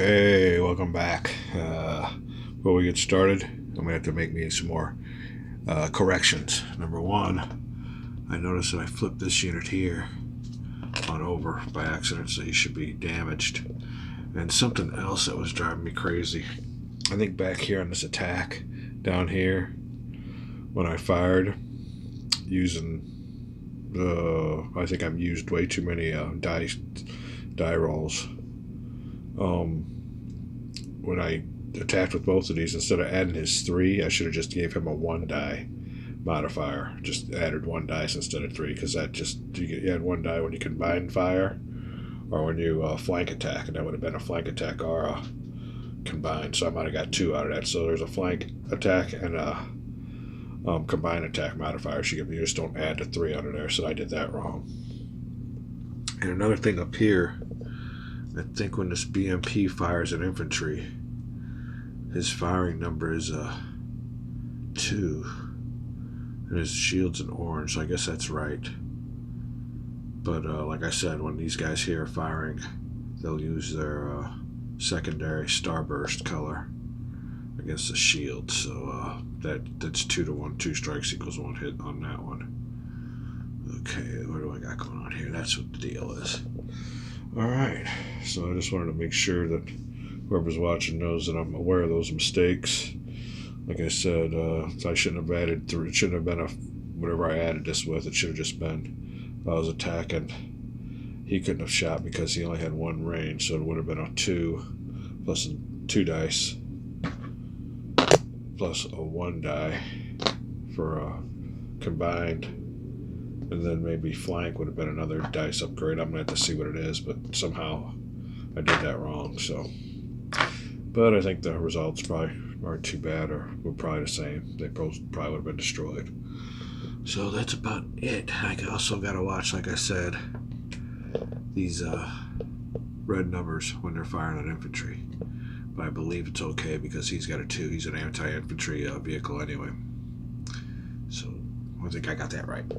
Okay, welcome back. Before we get started, I'm going to have to make me some more corrections. Number one, I noticed that I flipped this unit here on over by accident, so you should be damaged. And something else that was driving me crazy. I think back here on this attack, down here, when I fired, using, I think I've used way too many die rolls. When I attacked with both of these, instead of adding his 3, I should have just gave him a 1 die modifier. Just added 1 dice instead of 3, because that just, you add 1 die when you combine fire or when you flank attack, and that would have been a flank attack or a combined, so I might have got 2 out of that. So there's a flank attack and a combined attack modifier. So you just don't add the 3 under there, so I did that wrong. And another thing up here, I think when this BMP fires an infantry, his firing number is 2, and his shield's in orange, so I guess that's right. But like I said, when these guys here are firing, they'll use their secondary starburst color against the shield, so that's 2 to 1, 2 strikes equals 1 hit on that one. Okay, what do I got going on here? That's what the deal is. Alright, so I just wanted to make sure that whoever's watching knows that I'm aware of those mistakes. Like I said, I shouldn't have added 3. It shouldn't have been whatever I added this with. It should have just been, I was attacking, he couldn't have shot because he only had 1 range, so it would have been a 2 plus 2 dice plus a 1 die for a combined. And then maybe flank would have been another dice upgrade. I'm going to have to see what it is, but somehow I did that wrong. So, but I think the results probably aren't too bad, or were probably the same. They both probably would have been destroyed. So that's about it. I also got to watch, like I said, these red numbers when they're firing at infantry. But I believe it's okay because he's got a 2. He's an anti-infantry vehicle anyway. So I think I got that right.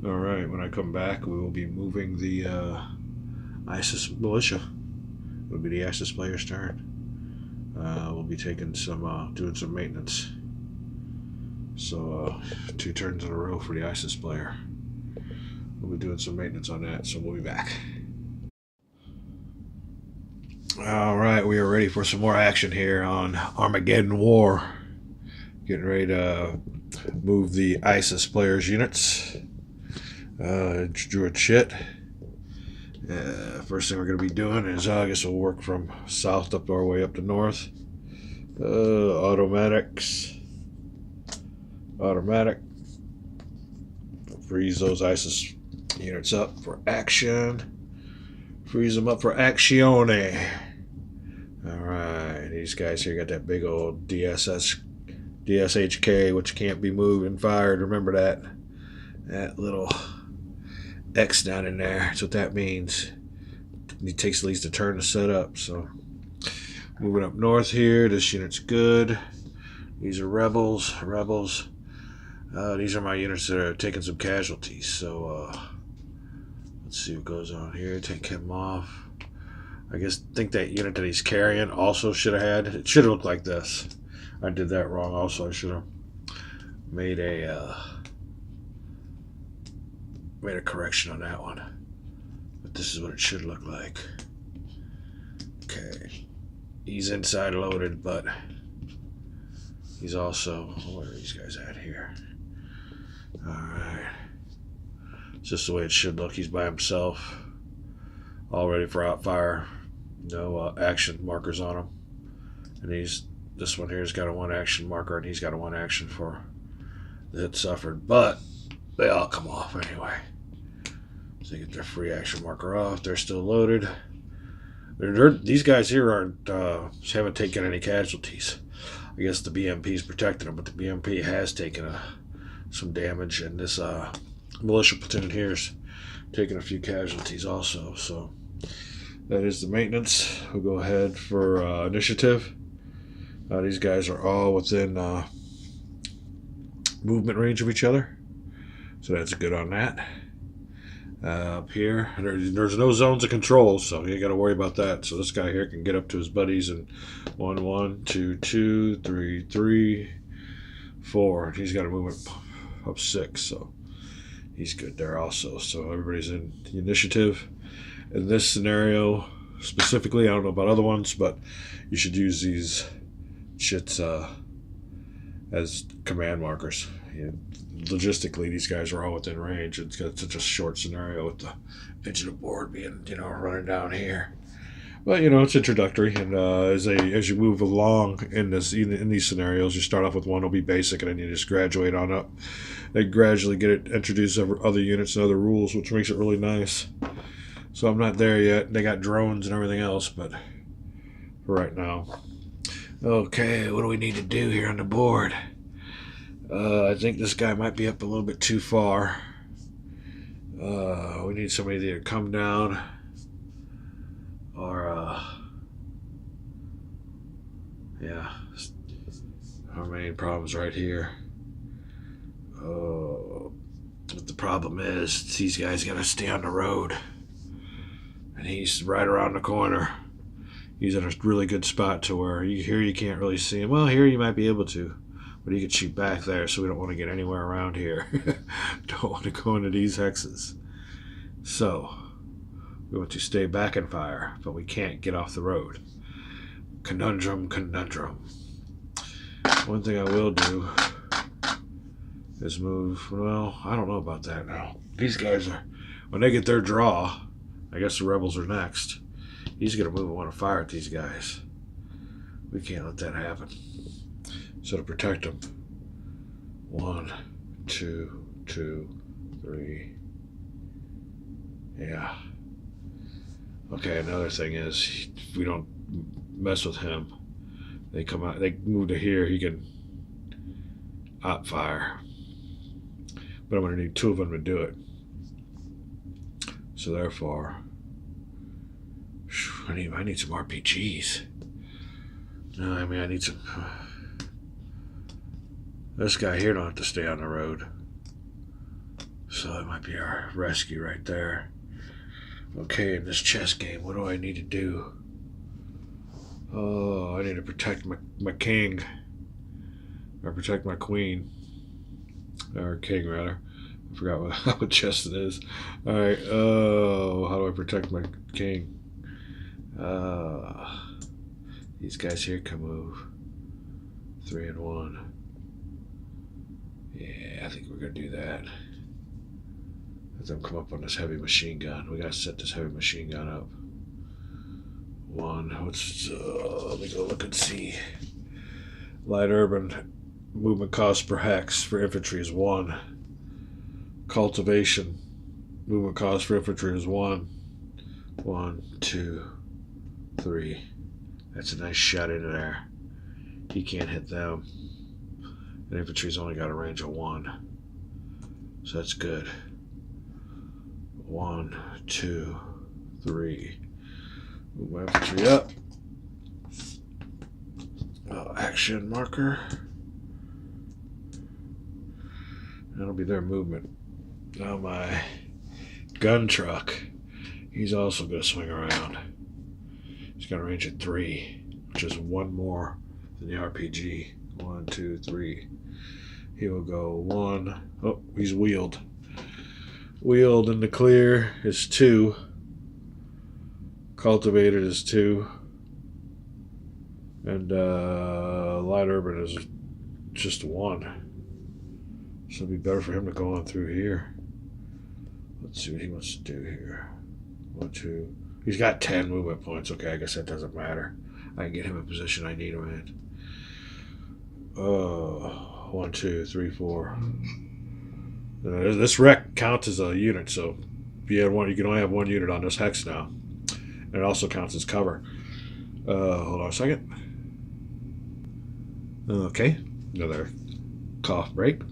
Alright, when I come back, we will be moving the ISIS militia. It'll be the ISIS player's turn. We'll be taking some, doing some maintenance. So, 2 turns in a row for the ISIS player. We'll be doing some maintenance on that, so we'll be back. Alright, we are ready for some more action here on Armageddon War. Getting ready to move the ISIS players' units. Druid shit. First thing we're going to be doing is, I guess we'll work from south up our way up to north. Automatics. Automatic. Freeze those ISIS units up for action. Freeze them up for actione. Alright, these guys here got that big old DSHK, which can't be moved and fired. Remember that. That little X down in there. That's what that means. It takes at least a turn to set up. So moving up north here. This unit's good. These are rebels. These are my units that are taking some casualties. So let's see what goes on here. Take him off. I think that unit that he's carrying also should have had. It should have looked like this. I did that wrong. Also, I should have made a correction on that one, but this is what it should look like. Okay, he's inside loaded, but he's also, where are these guys at here? Alright, it's just the way it should look. He's by himself, all ready for outfire. No action markers on him, and this one here's got a 1 action marker, and he's got a 1 action for the hit suffered, but they all come off anyway. So they get their free action marker off. They're still loaded. These guys here haven't taken any casualties. I guess the BMP's protected them, but the BMP has taken some damage, and this militia platoon here's taken a few casualties also. So that is the maintenance. We'll go ahead for initiative. These guys are all within movement range of each other, so that's good on that. Up here, there's no zones of control, so you ain't got to worry about that. So this guy here can get up to his buddies and 1, 1, 2, 2, 3, 3, 4. He's got a movement up 6, so he's good there also. So everybody's in the initiative. In this scenario specifically, I don't know about other ones, but you should use these shits as command markers. Logistically, these guys are all within range. It's got such a short scenario with the edge of the board being, running down here. But it's introductory, and as you move along in these scenarios, you start off with one will be basic, and then you just graduate on up. They gradually get it introduced other units and other rules, which makes it really nice. So I'm not there yet. They got drones and everything else, but for right now. Okay, what do we need to do here on the board? I think this guy might be up a little bit too far. We need somebody to either come down or, yeah, our main problem's right here. But the problem is these guys gotta stay on the road, and he's right around the corner. He's in a really good spot to where you can't really see him. Well, here you might be able to. But he could shoot back there, so we don't want to get anywhere around here. Don't want to go into these hexes. So, we want to stay back and fire, but we can't get off the road. Conundrum. One thing I will do is move. Well, I don't know about that now. These guys are, when they get their draw, I guess the rebels are next. He's going to move and want to fire at these guys. We can't let that happen. So to protect them, 1, 2, 2, 3. Yeah. Okay, another thing is, if we don't mess with him, they come out, they move to here, he can op fire. But I'm going to need 2 of them to do it. So therefore, I need some RPGs. No, I need some... This guy here don't have to stay on the road. So that might be our rescue right there. Okay, in this chess game, what do I need to do? Oh, I need to protect my king. Or protect my queen. Or king, rather. I forgot what chess it is. Alright, how do I protect my king? These guys here can move. 3 and 1. Yeah, I think we're going to do that. Let them come up on this heavy machine gun. We got to set this heavy machine gun up. 1. Let me go look and see. Light urban movement cost per hex for infantry is 1. Cultivation movement cost for infantry is 1. 1, 2, 3. That's a nice shot into there. He can't hit them. And infantry's only got a range of 1. So that's good. 1, 2, 3. Move my infantry up. Action marker. That'll be their movement. Now my gun truck. He's also going to swing around. He's got a range of 3, which is 1 more than the RPG. 1, 2, 3. He will go 1. Oh, he's wheeled. Wheeled in the clear is 2. Cultivated is 2. And light urban is just 1. So it'd be better for him to go on through here. Let's see what he wants to do here. 1, 2. He's got 10 movement points. Okay, I guess that doesn't matter. I can get him in position I need him in. 1, 2, 3, 4. This wreck counts as a unit, so if you had one, you can only have 1 unit on this hex now. And it also counts as cover. Hold on a second. Okay, another cough break.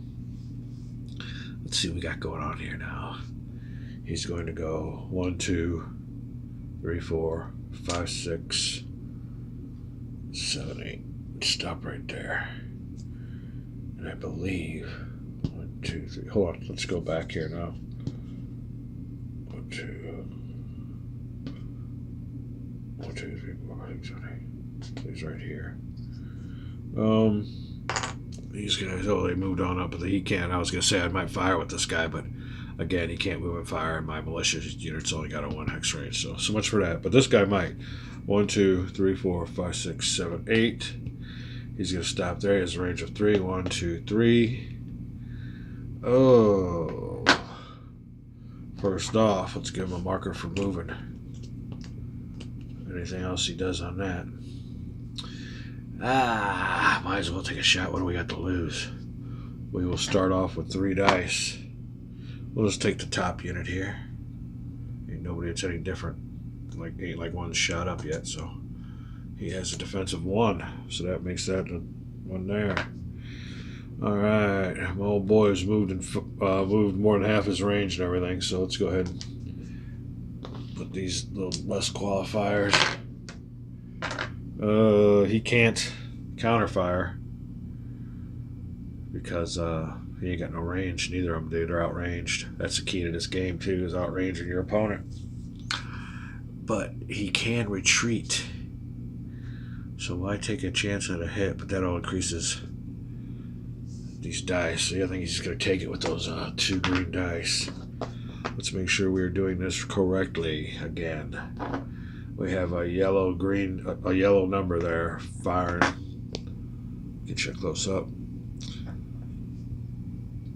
Let's see what we got going on here now. He's going to go 1, 2, 3, 4, 5, 6, 7, 8. Stop right there. And I believe 1, 2, 3. Hold on, let's go back here now. 1, 2, 1, 2, 3, 4, 5, 6, 7, 8. He's right here. These guys, oh, they moved on up, but he can't. I was going to say I might fire with this guy, but again, he can't move and fire, and my militia unit's only got a 1 hex range, so much for that. But this guy might. 1, 2, 3, 4, 5, 6, 7, 8. He's going to stop there. He has a range of 3. 1, 2, 3. Oh. First off, let's give him a marker for moving. Anything else he does on that? Might as well take a shot. What do we got to lose? We will start off with 3 dice. We'll just take the top unit here. Ain't nobody that's any different. Ain't like one's shot up yet, so he has a defensive 1, so that makes that the 1 there. All right, my old boy has moved more than half his range and everything, so let's go ahead and put these little less qualifiers. He can't counterfire because he ain't got no range. Neither of them do. They're outranged. That's the key to this game too, is outranging your opponent. But he can retreat. So why take a chance at a hit? But that all increases these dice. So I think he's just going to take it with those 2 green dice. Let's make sure we're doing this correctly again. We have a yellow number there firing. Get you close up.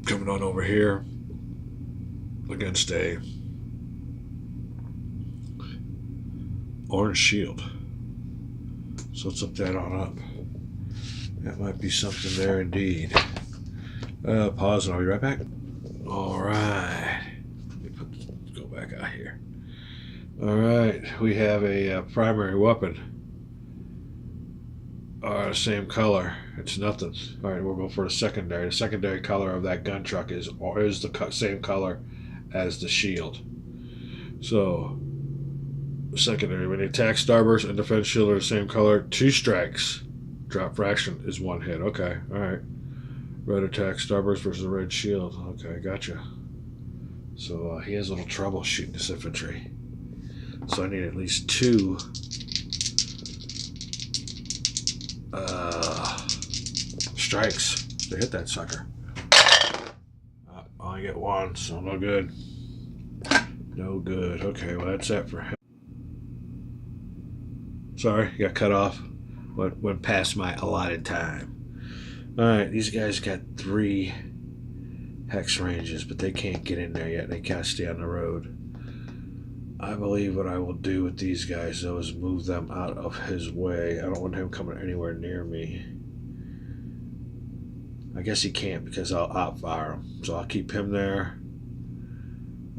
Coming on over here against a orange shield. So let's look that on up. That might be something there indeed. Pause and I'll be right back. Alright. Go back out here. Alright, we have a primary weapon. Same color. It's nothing. Alright, we'll go for the secondary. The secondary color of that gun truck is the same color as the shield. So, secondary, when the attack starburst and defense shield are the same color, 2 strikes. Drop fraction is 1 hit. Okay, alright. Red attack starburst versus red shield. Okay, gotcha. So he has a little trouble shooting this infantry. So I need at least 2 strikes to hit that sucker. I only get 1, so no good. No good. Okay, well that's that for him. Sorry, got cut off. Went past my allotted time. Alright, these guys got 3 hex ranges, but they can't get in there yet. They can't stay on the road. I believe what I will do with these guys, though, is move them out of his way. I don't want him coming anywhere near me. I guess he can't because I'll outfire him. So I'll keep him there.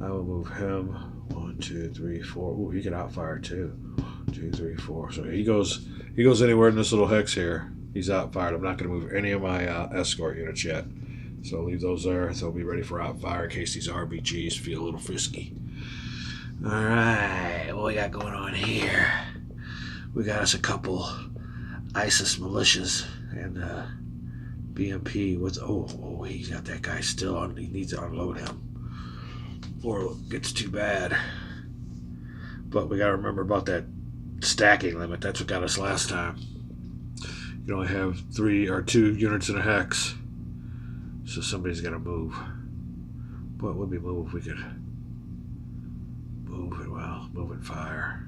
I will move him. 1, 2, 3, 4. Ooh, he can outfire too. 2, 3, 4. So he goes anywhere in this little hex here. He's outfired. I'm not going to move any of my escort units yet. So I'll leave those there. They'll be ready for outfire in case these RBGs feel a little frisky. Alright, what we got going on here? We got us a couple ISIS militias and BMP with, oh, he's got that guy still on. He needs to unload him before it gets too bad. But we got to remember about that stacking limit. That's what got us last time. You can only have 3 or 2 units in a hex. So somebody's got to move. What would we move if we could move it? Well, move and fire.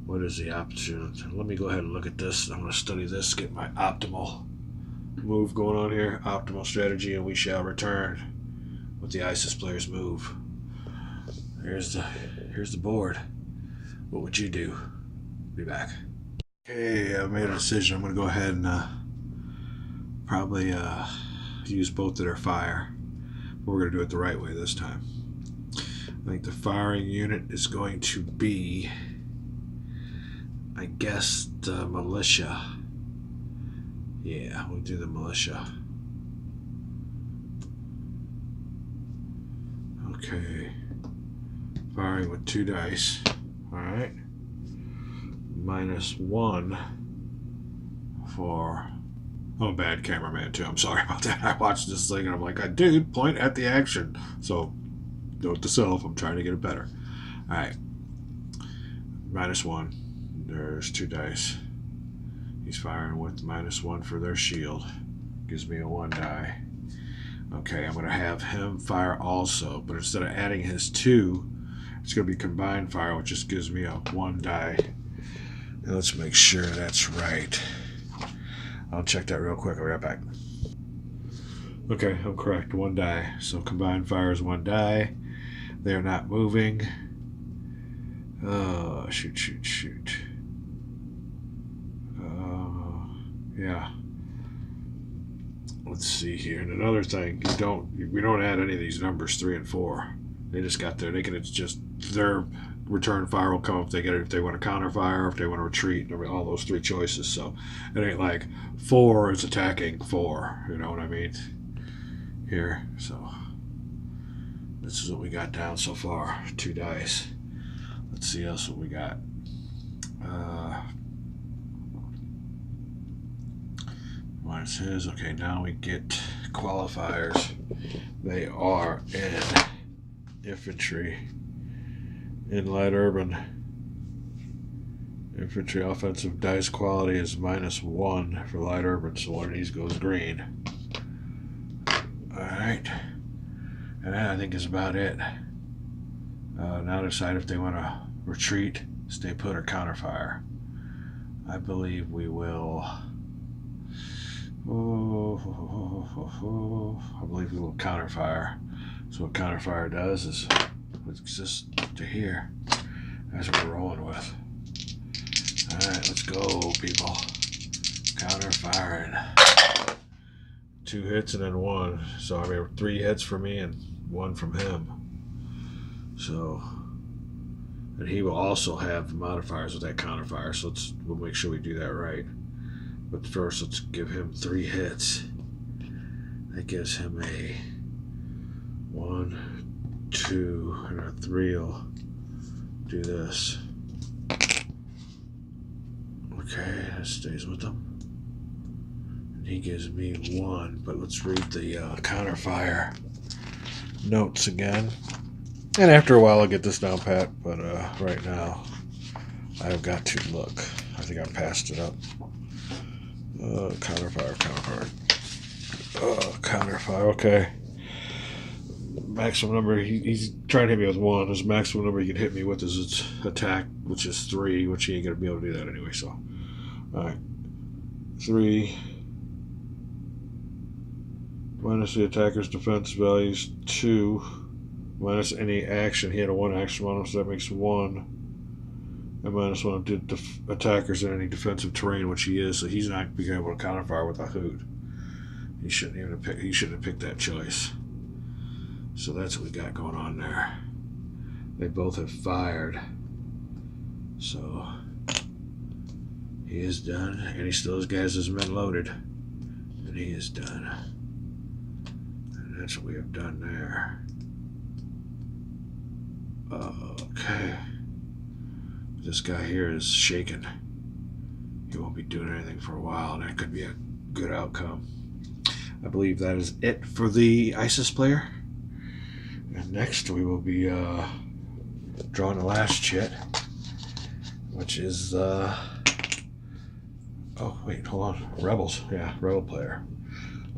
What is the opportunity? Let me go ahead and look at this. I'm going to study this, get my optimal move going on here. Optimal strategy, and we shall return with the ISIS players move. Here's the board. What would you do? Be back. Okay, I made a decision. I'm going to go ahead and probably use both of their fire. But we're going to do it the right way this time. I think the firing unit is going to be, I guess, the militia. Yeah, we'll do the militia. Okay. Firing with 2 dice. Alright. -1 for... I'm a bad cameraman too. I'm sorry about that. I watched this thing and I'm like, dude, point at the action. So Note to self, I'm trying to get it better. Alright. -1. There's 2 dice. He's firing with -1 for their shield. Gives me a 1 die. Okay, I'm going to have him fire also, but instead of adding his 2, it's going to be combined fire, which just gives me a 1 die. Now let's make sure that's right. I'll check that real quick. I'll be right back. Okay, I'm correct. 1 die. So combined fire is 1 die. They're not moving. Oh, shoot. Yeah. Let's see here. And another thing, we don't add any of these numbers 3 and 4. They just got there. It's just their return fire will come if they want to counter fire, if they want to retreat, all those 3 choices. So it ain't like 4 is attacking 4. You know what I mean? Here. So this is what we got down so far. 2 dice. Let's see else what we got. Minus his. Okay, now we get qualifiers. They are in infantry. In light urban. Infantry offensive dice quality is -1 for light urban, so one of these goes green. Alright. And that I think is about it. Now decide if they want to retreat, stay put, or counterfire. I believe we will. I believe we will counterfire. So what counterfire does is what exists to here. That's what we're rolling with. Alright, let's go, people. Counterfiring. 2 hits and then 1. So I mean 3 hits for me and 1 from him. So, and he will also have modifiers with that counterfire. So we'll make sure we do that right. But first, let's give him 3 hits. That gives him a 1, 2, and a 3 will do this. Okay, that stays with him. And he gives me 1, but let's read the counterfire notes again. And after a while, I'll get this down pat, but right now, I've got to look. I think I passed it up. Counterfire. Counterfire, okay. Maximum number, he's trying to hit me with 1. His maximum number he can hit me with is its attack, which is 3, which he ain't going to be able to do that anyway, so. Alright. 3. Minus the attacker's defense values 2. Minus any action. He had a 1 action on him, so that makes 1. And -1 of attackers in any defensive terrain, which he is, so he's not being able to counterfire with a hoot. He shouldn't have picked that choice. So that's what we got going on there. They both have fired. So he is done, and he still has his men loaded. And he is done. And that's what we have done there. Okay. This guy here is shaken. He won't be doing anything for a while, and that could be a good outcome. I believe that is it for the ISIS player. And next we will be drawing the last chit, which is oh wait, hold on. Rebels. Yeah, rebel player.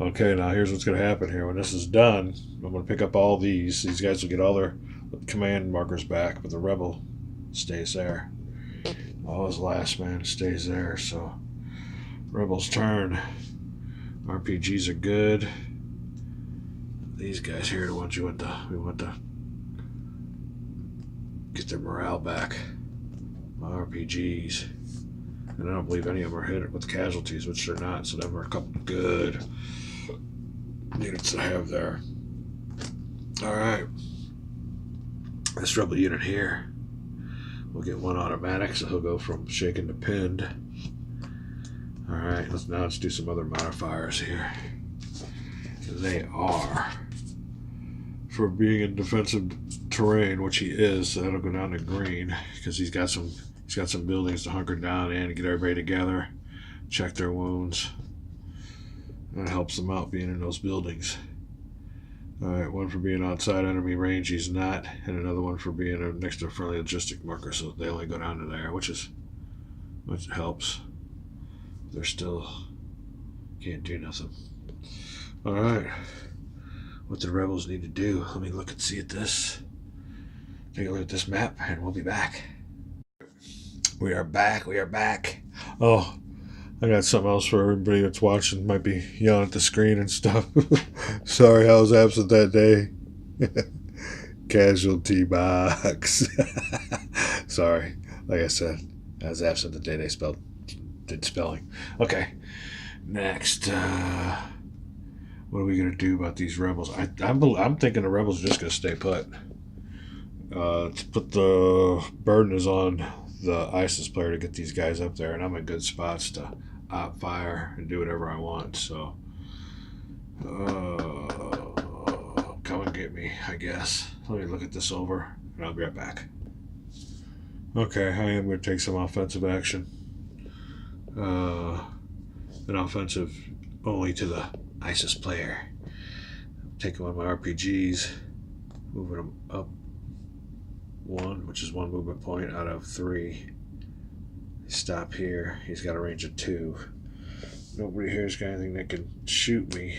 Okay, now here's what's going to happen here. When this is done, I'm going to pick up all these. These guys will get all their command markers back, but the rebel stays there. All his last man stays there. So rebel's turn. RPGs are good. These guys here are the ones we want to get their morale back. My RPGs. And I don't believe any of them are hit with casualties, which they're not, so them are a couple good units to have there. Alright. This rebel unit here will get 1 automatic, so he'll go from shaken to pinned. Alright, let's do some other modifiers here. They are for being in defensive terrain, which he is, so that'll go down to green because he's got some buildings to hunker down in and get everybody together, check their wounds. That helps them out being in those buildings. Alright, one for being outside enemy range, he's not, and another one for being next to a friendly logistic marker, so they only go down to there, which helps. They're still can't do nothing. Alright. What the rebels need to do. Let me look and see at this. Take a look at this map, and we'll be back. We are back. We are back. Oh, I got something else for everybody that's watching. Might be yelling at the screen and stuff. Sorry, I was absent that day. Casualty box. Sorry. Like I said, I was absent the day they did spelling. Okay. Next. What are we gonna do about these rebels? I'm thinking the rebels are just gonna stay put. To put the burden is on the ISIS player to get these guys up there, and I'm in good spots to op fire and do whatever I want. So, come and get me, I guess. Let me look at this over, and I'll be right back. Okay, I am going to take some offensive action. An offensive only to the ISIS player. I'm taking one of my RPGs, moving them up one, which is one movement point out of 3. Stop here. He's got a range of 2. Nobody here's got anything that can shoot me,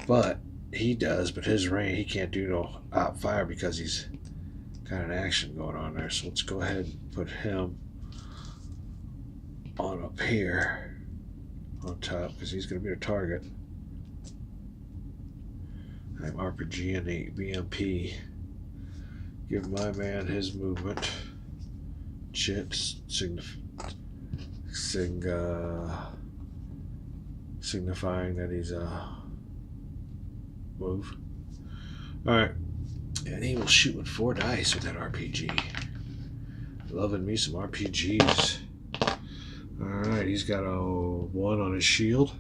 but he does. But his range, he can't do no op fire because he's got an action going on there. So let's go ahead and put him on up here on top because he's going to be the target. I'm RPGing the BMP. Give my man his movement. Signifying that he's move. Alright. And he will shoot with 4 dice with that RPG. Loving me some RPGs. Alright, he's got a 1 on his shield.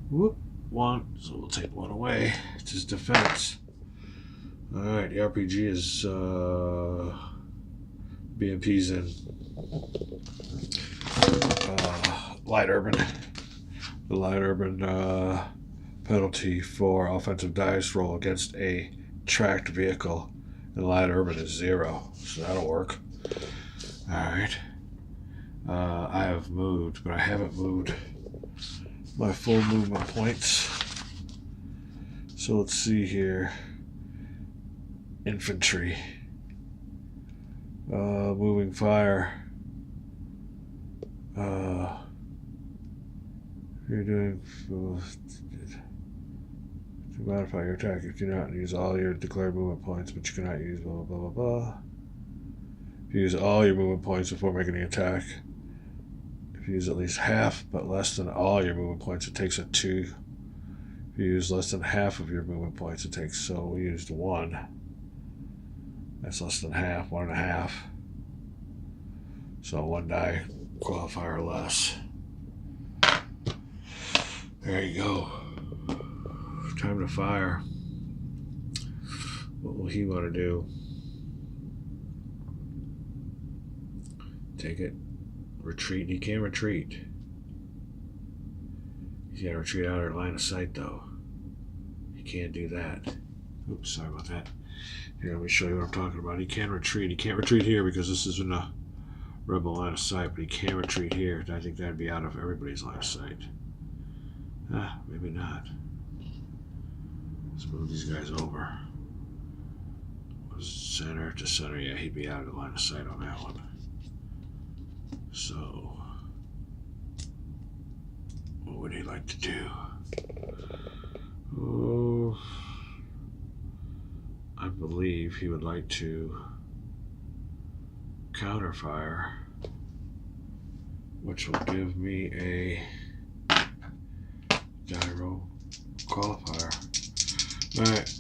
Whoop, 1. So we'll take 1 away. It's his defense. Alright, the RPG is BMP's in light urban. The light urban penalty for offensive dice roll against a tracked vehicle in light urban is 0, so that'll work. Alright. I have moved, but I haven't moved my full movement points. So let's see here. Infantry. Moving fire. You're doing to modify your attack. You cannot use all your declared movement points, but you cannot use blah blah blah blah. If you use all your movement points before making the attack, if you use at least half but less than all your movement points, it takes a 2. If you use less than half of your movement points, it takes, so we used 1. That's less than half, 1.5. So 1 die qualifier or less. There you go. Time to fire. What will he want to do? Take it. Retreat. He can't retreat. He's got to retreat out of line of sight, though. He can't do that. Oops, sorry about that. Here, let me show you what I'm talking about. He can retreat. He can't retreat here because this isn't a rebel line of sight, but he can retreat here. I think that'd be out of everybody's line of sight. Maybe not. Let's move these guys over. Center to center. Yeah, he'd be out of the line of sight on that one. So, what would he like to do? Oh, I believe he would like to counterfire, which will give me a gyro qualifier. Alright,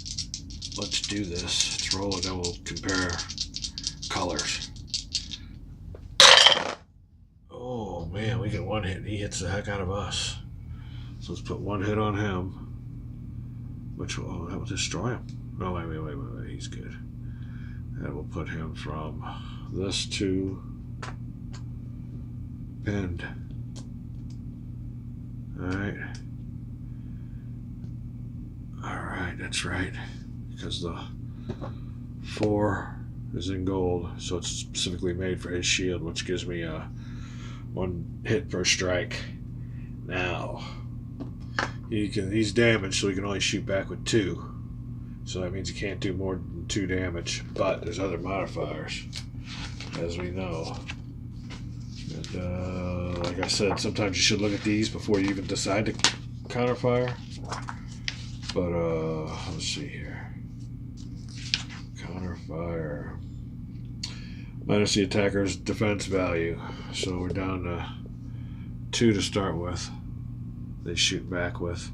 let's do this. Let's roll it and we'll compare colors. Oh man, we get 1 hit. He hits the heck out of us. So let's put 1 hit on him, which will, that will destroy him. Oh, wait, he's good. That will put him from this to pinned. Alright. Alright, that's right. Because the 4 is in gold, so it's specifically made for his shield, which gives me a 1 hit per strike. Now, he's damaged, so he can only shoot back with 2. So that means he can't do more than 2 damage. But there's other modifiers, as we know. And like I said, sometimes you should look at these before you even decide to counterfire. But let's see here. Counterfire. Minus the attacker's defense value. So we're down to 2 to start with. They shoot back with.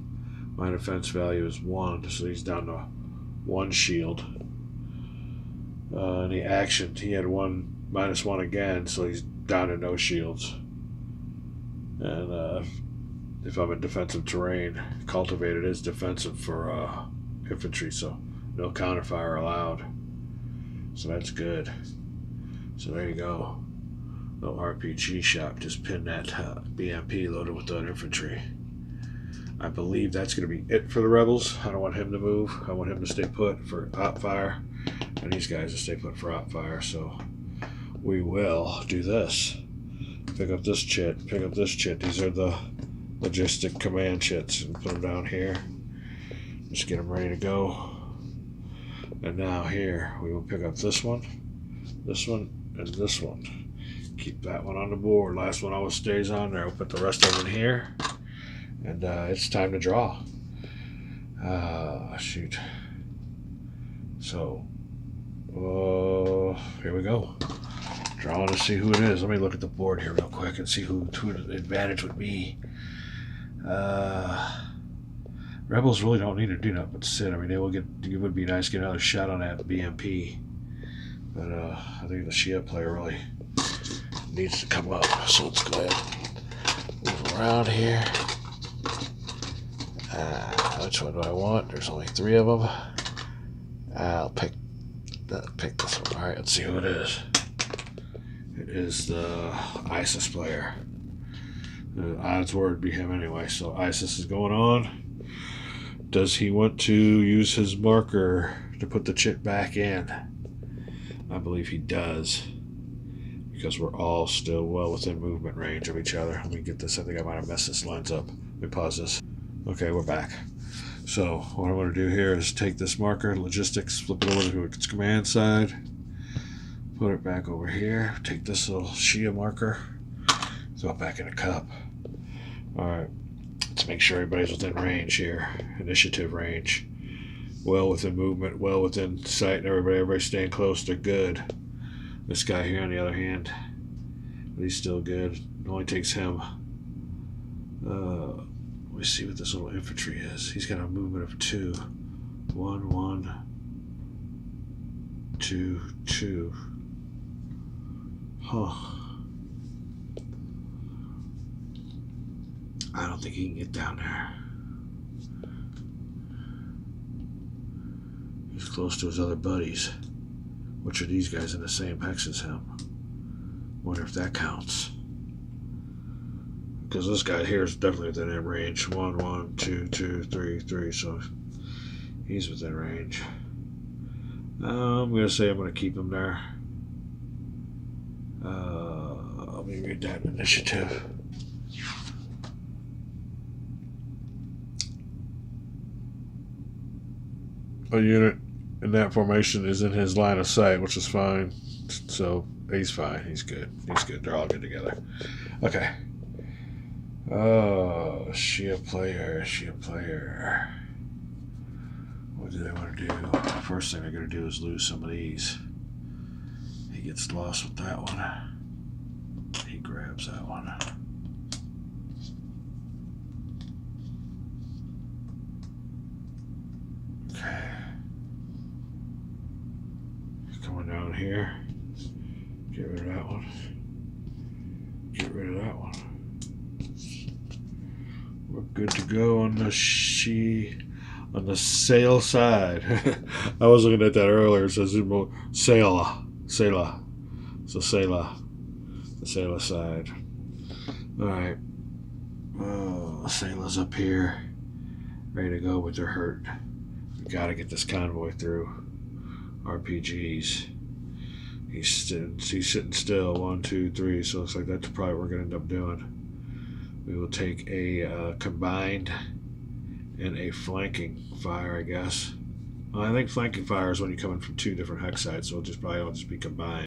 My defense value is 1, so he's down to 1 shield. In the action, he had -1 again, so he's down to no shields. And if I'm in defensive terrain, cultivated is defensive for infantry, so no counterfire allowed. So that's good. So there you go. No RPG shop, just pin that BMP loaded with that infantry. I believe that's going to be it for the rebels. I don't want him to move. I want him to stay put for op fire, and these guys to stay put for op fire. So we will do this. Pick up this chit. Pick up this chit. These are the logistic command chits, and put them down here. Just get them ready to go. And now here we will pick up this one, and this one. Keep that one on the board. Last one always stays on there. We'll put the rest of them in here. And it's time to draw. Shoot. So, here we go. Drawing to see who it is. Let me look at the board here real quick and see who the advantage would be. Rebels really don't need to do nothing but sit. I mean, it would be nice to get another shot on that BMP. But I think the Shia player really needs to come up. So let's go ahead and move around here. Which one do I want? There's only 3 of them. I'll pick this one. Alright, let's see who it is. It is the ISIS player. The odds were it'd be him anyway. So ISIS is going on. Does he want to use his marker to put the chit back in? I believe he does. Because we're all still well within movement range of each other. Let me get this. I think I might have messed this lines up. Let me pause this. Okay, we're back. So what I want to do here is take this marker, logistics, flip it over to its command side, put it back over here, take this little Shia marker, throw it back in a cup. Alright, let's make sure everybody's within range here, initiative range. Well within movement, well within sight, and everybody's staying close, they're good. This guy here on the other hand, he's still good. It only takes him let me see what this little infantry is. He's got a movement of 2. 1, 1, 2, 2. Huh. I don't think he can get down there. He's close to his other buddies, which are these guys in the same hex as him. Wonder if that counts. Because this guy here is definitely within that range. 1, 1, 2, 2, 3, 3. So he's within range. I'm going to say I'm going to keep him there. Let me read that initiative. A unit in that formation is in his line of sight, which is fine. So he's fine. He's good. He's good. They're all good together. Okay. Oh, Shia player. What do they want to do? The first thing they're going to do is lose some of these. He gets lost with that one. He grabs that one. Okay. Coming down here. Get rid of that one. Get rid of that one. We're good to go on the sail side. I was looking at that earlier. It says sail. So sailor. The sailor side. Alright. Oh, the sailor's up here. Ready to go, but they're hurt. Gotta get this convoy through. RPGs. He's sitting still. 1, 2, 3. So it looks like that's probably what we're going to end up doing. We will take a combined and a flanking fire, I guess. Well, I think flanking fire is when you're coming from 2 different hex sites, so it'll just probably all just be combined.